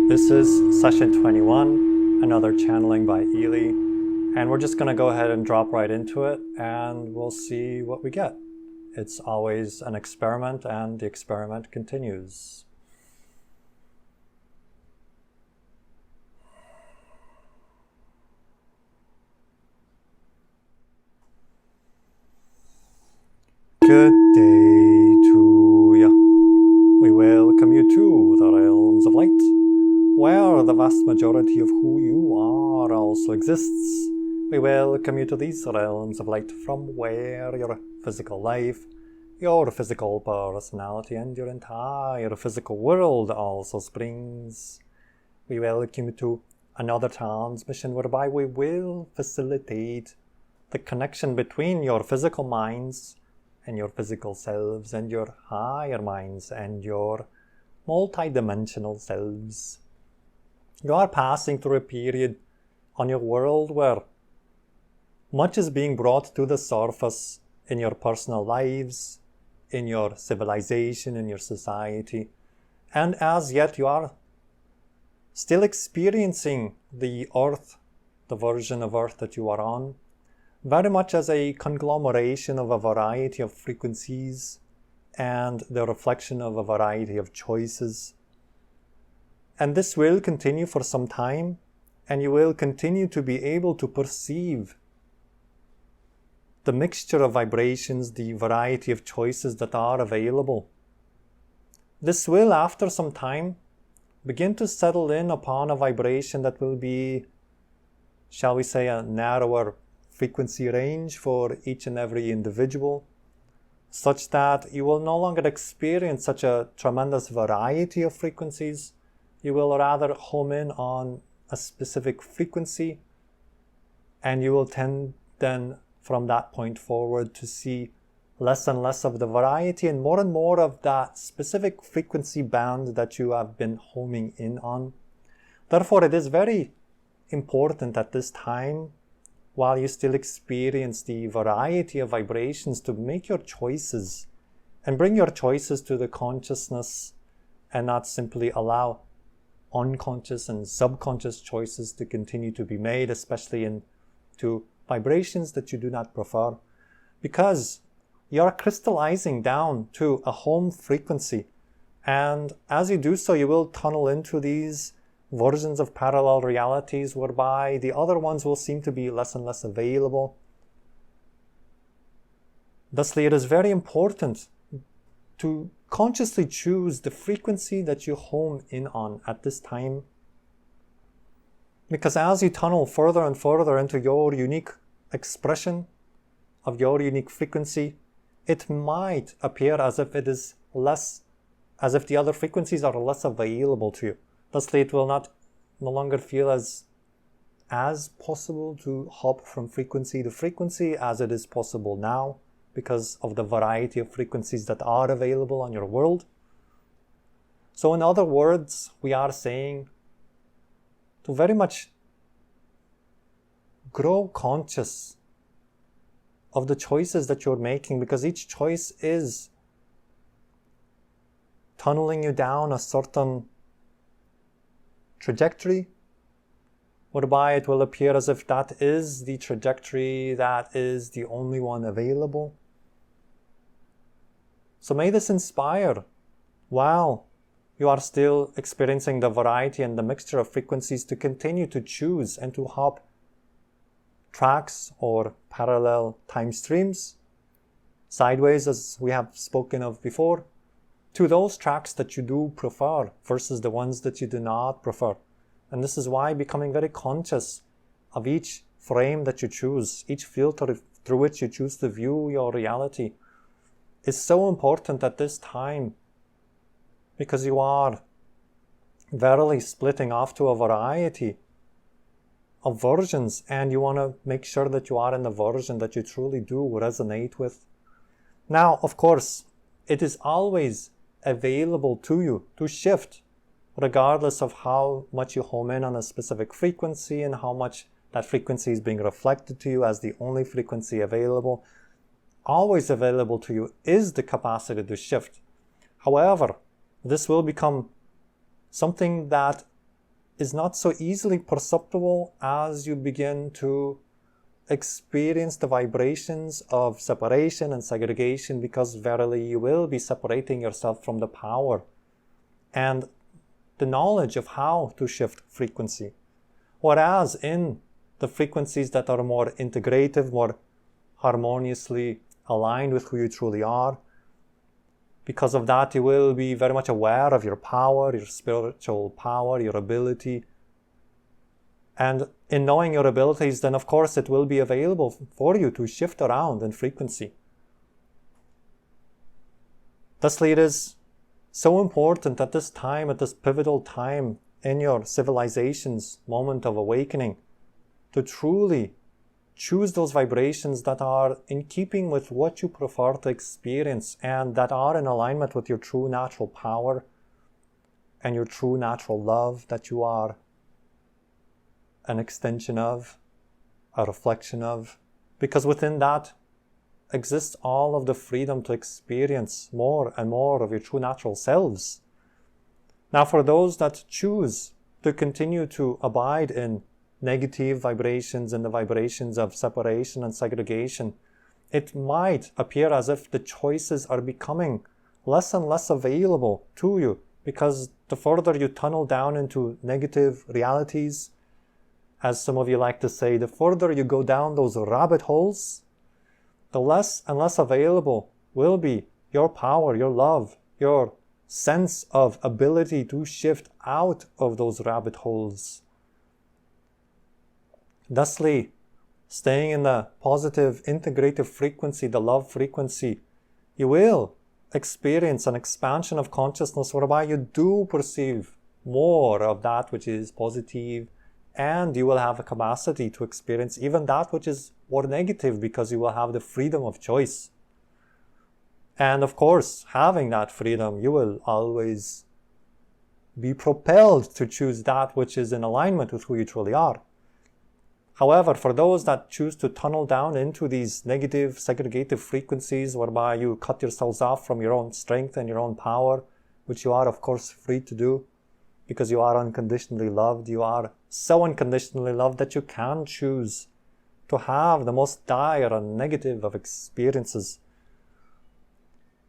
This is session 21, another channeling by Illi, and we're just going to go ahead and drop right into it and we'll see what we get. It's always an experiment and the experiment continues. Good day to you. We welcome you to the realms of light, where the vast majority of who you are also exists. We welcome you to these realms of light from where your physical life, your physical personality, and your entire physical world also springs. We welcome you to another transmission whereby we will facilitate the connection between your physical minds and your physical selves and your higher minds and your multidimensional selves. You are passing through a period on your world where much is being brought to the surface in your personal lives, in your civilization, in your society, and as yet you are still experiencing the earth, the version of earth that you are on, very much as a conglomeration of a variety of frequencies and the reflection of a variety of choices. And this will continue for some time, and you will continue to be able to perceive the mixture of vibrations, the variety of choices that are available. This will, after some time, begin to settle in upon a vibration that will be, shall we say, a narrower frequency range for each and every individual, such that you will no longer experience such a tremendous variety of frequencies. You will rather home in on a specific frequency, and you will tend then from that point forward to see less and less of the variety and more of that specific frequency band that you have been homing in on. Therefore, it is very important at this time, while you still experience the variety of vibrations, to make your choices and bring your choices to the consciousness and not simply allow unconscious and subconscious choices to continue to be made, especially into vibrations that you do not prefer, because you are crystallizing down to a home frequency, and as you do so you will tunnel into these versions of parallel realities whereby the other ones will seem to be less and less available. Thusly, it is very important to consciously choose the frequency that you home in on at this time, because as you tunnel further and further into your unique expression of your unique frequency, it might appear as if it is less, as if the other frequencies are less available to you. Thusly, it will no longer feel as possible to hop from frequency to frequency as it is possible now, because of the variety of frequencies that are available on your world. So in other words, we are saying to very much grow conscious of the choices that you're making, because each choice is tunneling you down a certain trajectory, whereby it will appear as if that is the trajectory that is the only one available. So may this inspire, while you are still experiencing the variety and the mixture of frequencies, to continue to choose and to hop tracks or parallel time streams sideways, as we have spoken of before, to those tracks that you do prefer versus the ones that you do not prefer. And this is why becoming very conscious of each frame that you choose, each filter through which you choose to view your reality, is so important at this time, because you are verily splitting off to a variety of versions, and you want to make sure that you are in the version that you truly do resonate with. Now, of course, it is always available to you to shift, regardless of how much you home in on a specific frequency and how much that frequency is being reflected to you as the only frequency available. Always available to you is the capacity to shift. However, this will become something that is not so easily perceptible as you begin to experience the vibrations of separation and segregation, because verily you will be separating yourself from the power and the knowledge of how to shift frequency. Whereas in the frequencies that are more integrative, more harmoniously aligned with who you truly are, because of that you will be very much aware of your power, your spiritual power, your ability. And in knowing your abilities, then of course it will be available for you to shift around in frequency. Thusly, it is so important at this time, at this pivotal time in your civilization's moment of awakening, to truly choose those vibrations that are in keeping with what you prefer to experience and that are in alignment with your true natural power and your true natural love that you are an extension of, a reflection of, because within that exists all of the freedom to experience more and more of your true natural selves. Now, for those that choose to continue to abide in negative vibrations and the vibrations of separation and segregation, it might appear as if the choices are becoming less and less available to you, because the further you tunnel down into negative realities, as some of you like to say, the further you go down those rabbit holes, the less and less available will be your power, your love, your sense of ability to shift out of those rabbit holes. Thusly, staying in the positive, integrative frequency, the love frequency, you will experience an expansion of consciousness whereby you do perceive more of that which is positive, and you will have a capacity to experience even that which is more negative, because you will have the freedom of choice. And of course, having that freedom, you will always be propelled to choose that which is in alignment with who you truly are. However, for those that choose to tunnel down into these negative, segregative frequencies, whereby you cut yourselves off from your own strength and your own power, which you are, of course, free to do, because you are unconditionally loved. You are so unconditionally loved that you can choose to have the most dire and negative of experiences.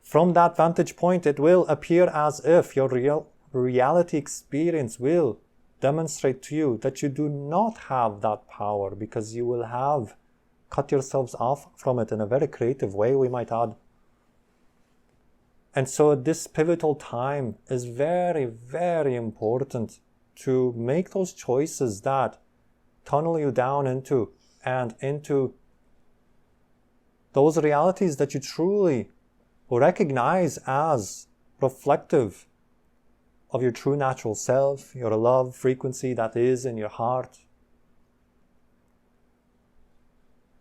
From that vantage point, it will appear as if your reality experience will demonstrate to you that you do not have that power, because you will have cut yourselves off from it in a very creative way, we might add. And so this pivotal time is very, very important to make those choices that tunnel you down into those realities that you truly recognize as reflective of your true natural self, your love frequency that is in your heart.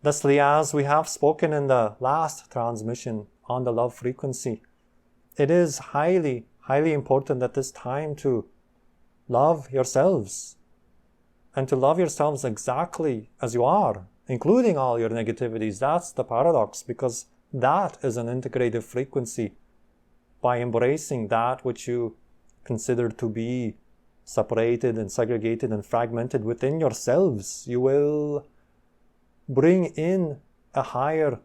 Thusly, as we have spoken in the last transmission on the love frequency, it is highly, highly important at this time to love yourselves, and to love yourselves exactly as you are, including all your negativities. That's the paradox, because that is an integrative frequency. By embracing that which you consider to be separated and segregated and fragmented within yourselves, you will bring in a higher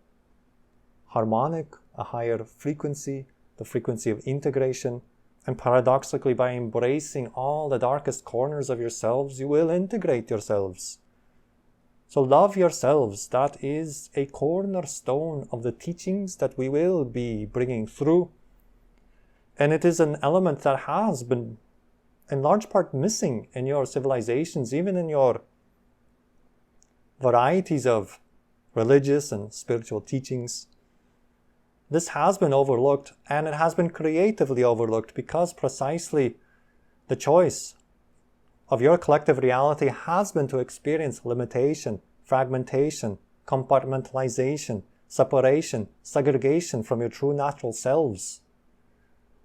harmonic, a higher frequency, the frequency of integration. And paradoxically, by embracing all the darkest corners of yourselves, you will integrate yourselves. So love yourselves. That is a cornerstone of the teachings that we will be bringing through. And it is an element that has been in large part missing in your civilizations, even in your varieties of religious and spiritual teachings. This has been overlooked, and it has been creatively overlooked, because precisely the choice of your collective reality has been to experience limitation, fragmentation, compartmentalization, separation, segregation from your true natural selves.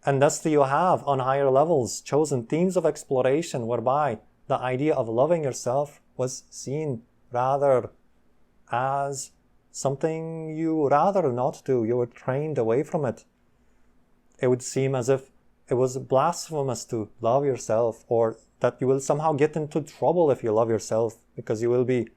And thusly you have, on higher levels, chosen themes of exploration whereby the idea of loving yourself was seen rather as something you rather not do. You were trained away from it. It would seem as if it was blasphemous to love yourself, or that you will somehow get into trouble if you love yourself, because you will be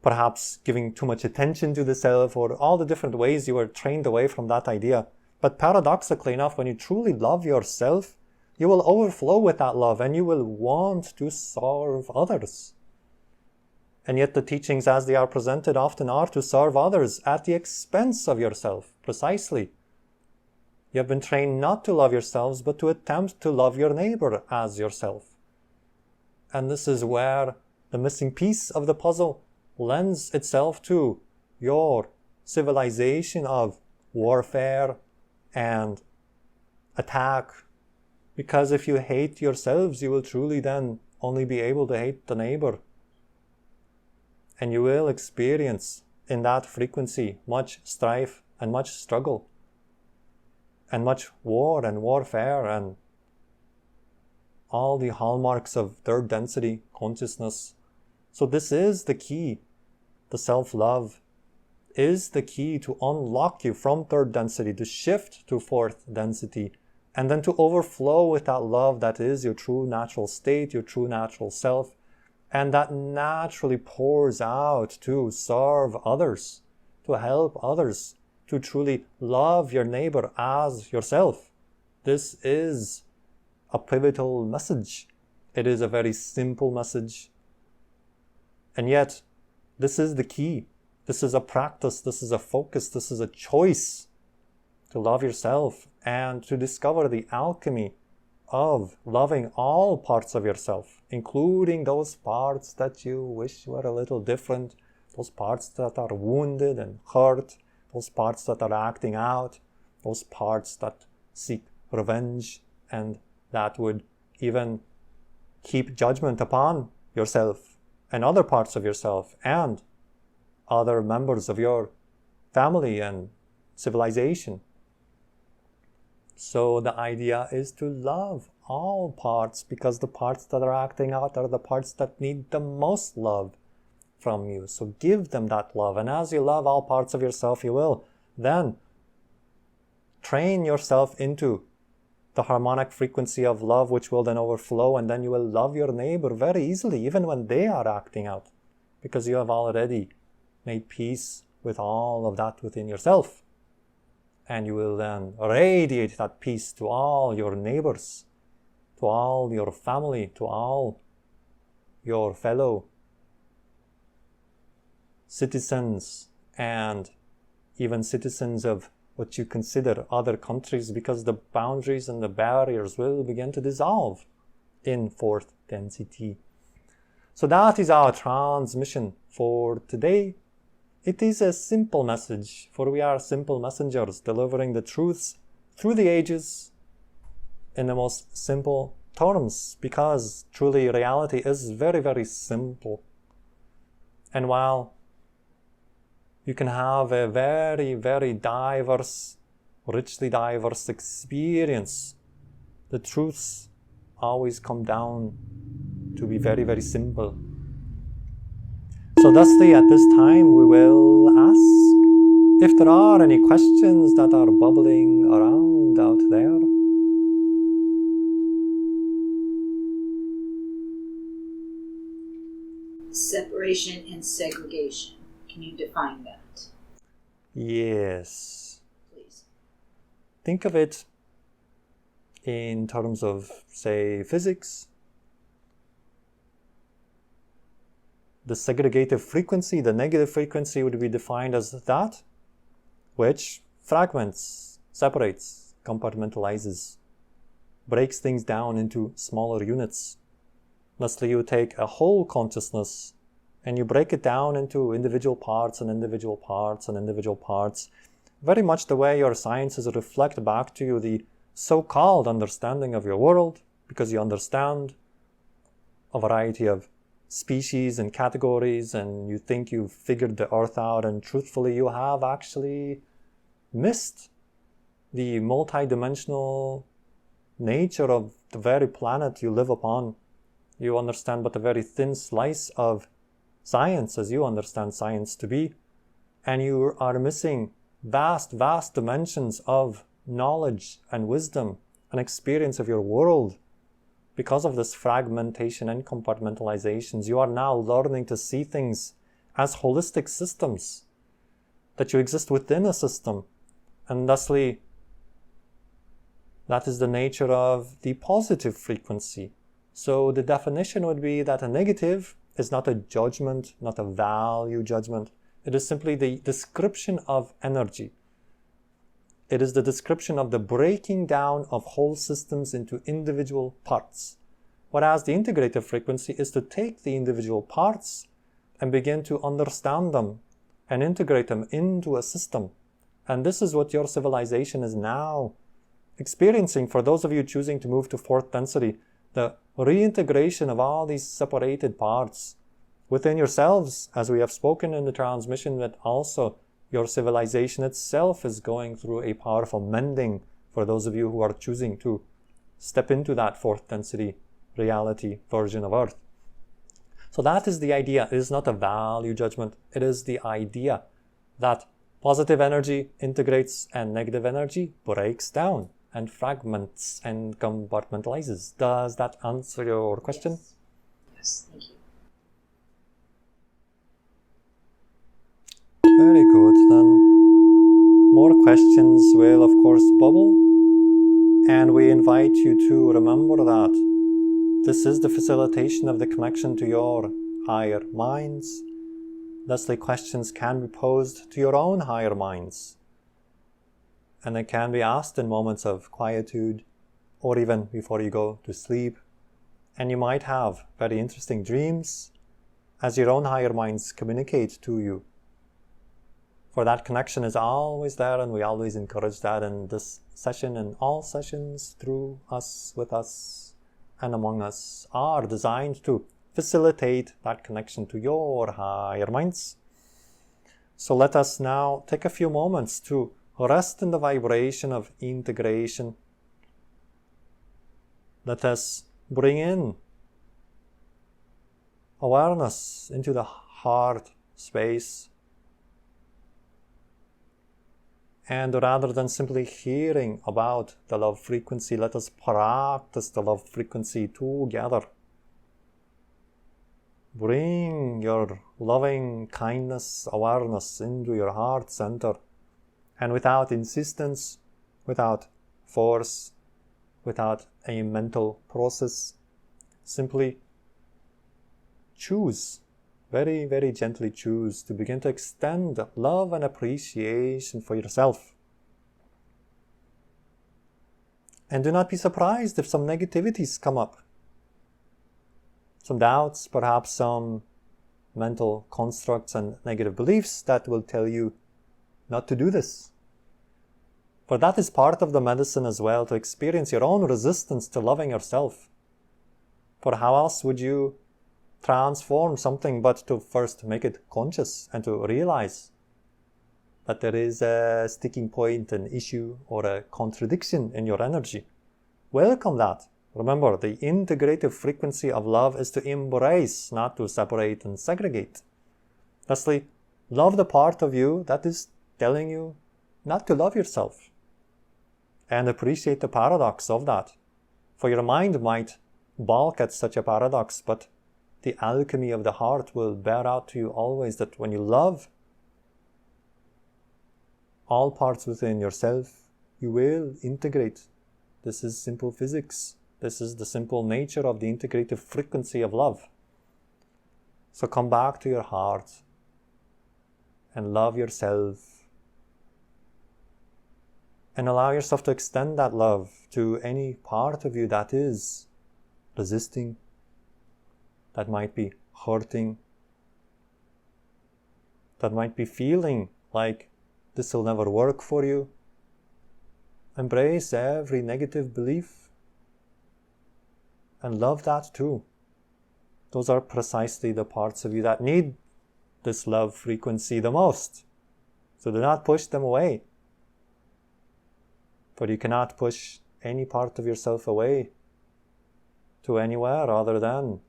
perhaps giving too much attention to the self, or all the different ways you were trained away from that idea. But paradoxically enough, when you truly love yourself, you will overflow with that love and you will want to serve others. And yet the teachings as they are presented often are to serve others at the expense of yourself, precisely. You have been trained not to love yourselves, but to attempt to love your neighbor as yourself. And this is where the missing piece of the puzzle lends itself to your civilization of warfare and attack. Because if you hate yourselves, you will truly then only be able to hate the neighbor. And you will experience in that frequency much strife and much struggle and much war and warfare and all the hallmarks of third density consciousness. So this is the key. The self-love is the key to unlock you from third density, to shift to fourth density, and then to overflow with that love that is your true natural state, your true natural self, and that naturally pours out to serve others, to help others, to truly love your neighbor as yourself. This is a pivotal message. It is a very simple message. And yet, this is the key. This is a practice. This is a focus. This is a choice to love yourself and to discover the alchemy of loving all parts of yourself, including those parts that you wish were a little different, those parts that are wounded and hurt, those parts that are acting out, those parts that seek revenge and that would even keep judgment upon yourself and other parts of yourself and other members of your family and civilization. So the idea is to love all parts, because the parts that are acting out are the parts that need the most love from you. So give them that love. And as you love all parts of yourself, you will then train yourself into the harmonic frequency of love, which will then overflow, and then you will love your neighbor very easily, even when they are acting out, because you have already made peace with all of that within yourself. And you will then radiate that peace to all your neighbors, to all your family, to all your fellow citizens, and even citizens of what you consider other countries, because the boundaries and the barriers will begin to dissolve in fourth density. So that is our transmission for today. It is a simple message, for we are simple messengers delivering the truths through the ages in the most simple terms, because truly reality is very, very simple. And while you can have a very, very diverse, richly diverse experience, the truths always come down to be very, very simple. So thusly, at this time, we will ask if there are any questions that are bubbling around out there. Separation and segregation. Can you define that? Yes. Please. Think of it in terms of, say, physics. The segregative frequency, the negative frequency, would be defined as that which fragments, separates, compartmentalizes, breaks things down into smaller units. Thusly, you take a whole consciousness and you break it down into individual parts and individual parts and individual parts, very much the way your sciences reflect back to you the so-called understanding of your world, because you understand a variety of species and categories, and you think you've figured the earth out, and truthfully you have actually missed the multi-dimensional nature of the very planet you live upon. You understand but a very thin slice of science as you understand science to be, and you are missing vast, vast dimensions of knowledge and wisdom and experience of your world. Because of this fragmentation and compartmentalizations, you are now learning to see things as holistic systems, that you exist within a system, and thusly that is the nature of the positive frequency. So the definition would be that a negative is not a judgment, not a value judgment. It is simply the description of energy. It is the description of the breaking down of whole systems into individual parts. Whereas the integrative frequency is to take the individual parts and begin to understand them and integrate them into a system. And this is what your civilization is now experiencing. For those of you choosing to move to fourth density, the reintegration of all these separated parts within yourselves, as we have spoken in the transmission, that also your civilization itself is going through a powerful mending for those of you who are choosing to step into that fourth density reality version of Earth. So that is the idea. It is not a value judgment. It is the idea that positive energy integrates and negative energy breaks down and fragments and compartmentalizes. Does that answer your question? Yes. Yes, thank you. Very good. Then more questions will of course bubble, and we invite you to remember that this is the facilitation of the connection to your higher minds. Thusly, questions can be posed to your own higher minds, and they can be asked in moments of quietude or even before you go to sleep. And you might have very interesting dreams as your own higher minds communicate to you. For that connection is always there, and we always encourage that in this session and all sessions through us, with us, and among us are designed to facilitate that connection to your higher minds. So let us now take a few moments to rest in the vibration of integration. Let us bring in awareness into the heart space. And rather than simply hearing about the love frequency, let us practice the love frequency together. Bring your loving kindness awareness into your heart center, and without insistence, without force, without a mental process, simply choose, very, very gently choose to begin to extend love and appreciation for yourself. And do not be surprised if some negativities come up. Some doubts, perhaps some mental constructs and negative beliefs that will tell you not to do this. For that is part of the medicine as well, to experience your own resistance to loving yourself. For how else would you transform something but to first make it conscious and to realize that there is a sticking point, an issue, or a contradiction in your energy? Welcome that. Remember, the integrative frequency of love is to embrace, not to separate and segregate. Thusly, love the part of you that is telling you not to love yourself, and appreciate the paradox of that. For your mind might balk at such a paradox, but the alchemy of the heart will bear out to you always that when you love all parts within yourself, you will integrate. This is simple physics. This is the simple nature of the integrative frequency of love. So come back to your heart and love yourself, and allow yourself to extend that love to any part of you that is resisting, that might be hurting, that might be feeling like this will never work for you. Embrace every negative belief and love that too. Those are precisely the parts of you that need this love frequency the most. So do not push them away. For you cannot push any part of yourself away to anywhere other than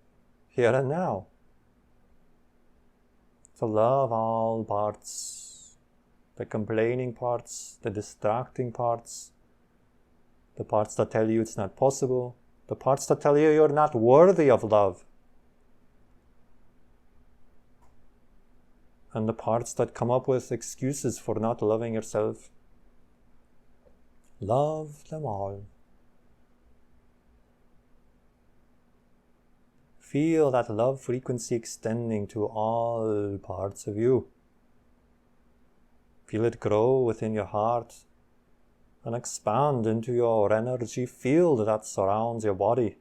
here and now. So love all parts the complaining parts, the distracting parts, the parts that tell you it's not possible, the parts that tell you you're not worthy of love, and the parts that come up with excuses for not loving yourself. Love them all. Feel that love frequency extending to all parts of you. Feel it grow within your heart and expand into your energy field that surrounds your body.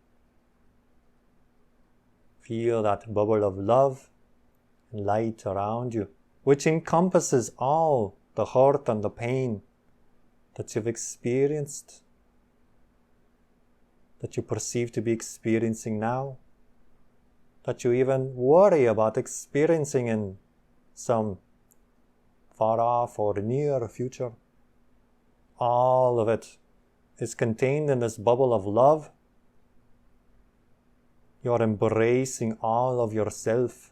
Feel that bubble of love and light around you, which encompasses all the hurt and the pain that you've experienced, that you perceive to be experiencing now, that you even worry about experiencing in some far off or near future. All of it is contained in this bubble of love. You're embracing all of yourself,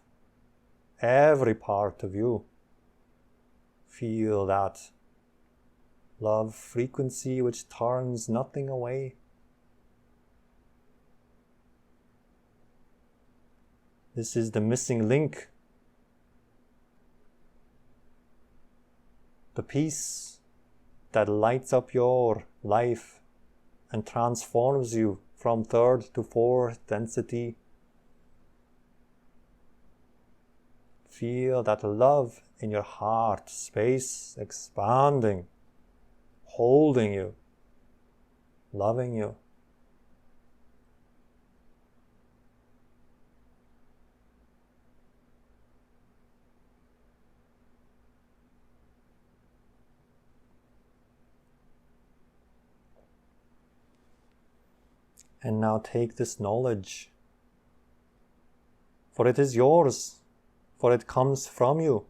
every part of you. Feel that love frequency which turns nothing away. This is the missing link. The peace that lights up your life and transforms you from third to fourth density. Feel that love in your heart space expanding, holding you, loving you. And now take this knowledge, for it is yours, for it comes from you,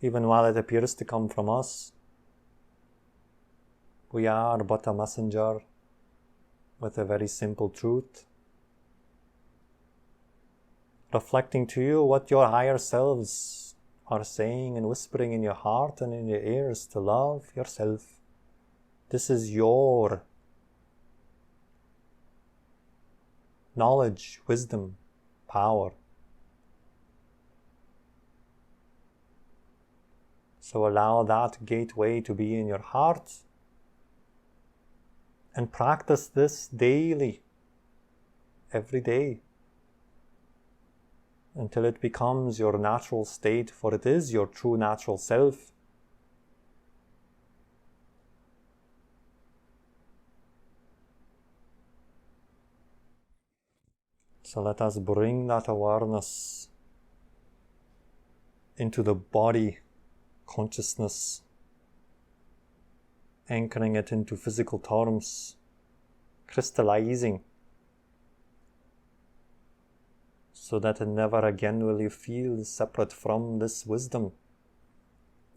even while it appears to come from us. We are but a messenger with a very simple truth, reflecting to you what your higher selves are saying and whispering in your heart and in your ears to love yourself. This is your knowledge, wisdom, power. So allow that gateway to be in your heart and practice this daily, every day, until it becomes your natural state, for it is your true natural self. So let us bring that awareness into the body consciousness, anchoring it into physical terms, crystallizing, so that never again will you feel separate from this wisdom.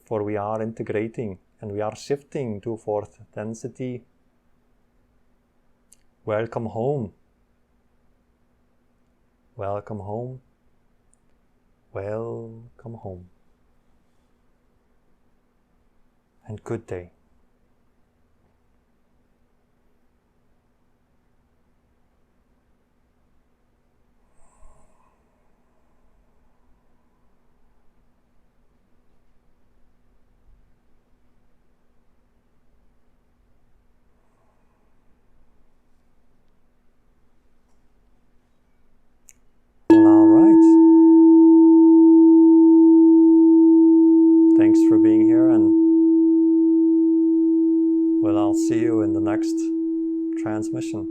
For we are integrating and we are shifting to fourth density. Welcome home. Welcome home. Welcome home. And good day. Thanks for being here, and I'll see you in the next transmission.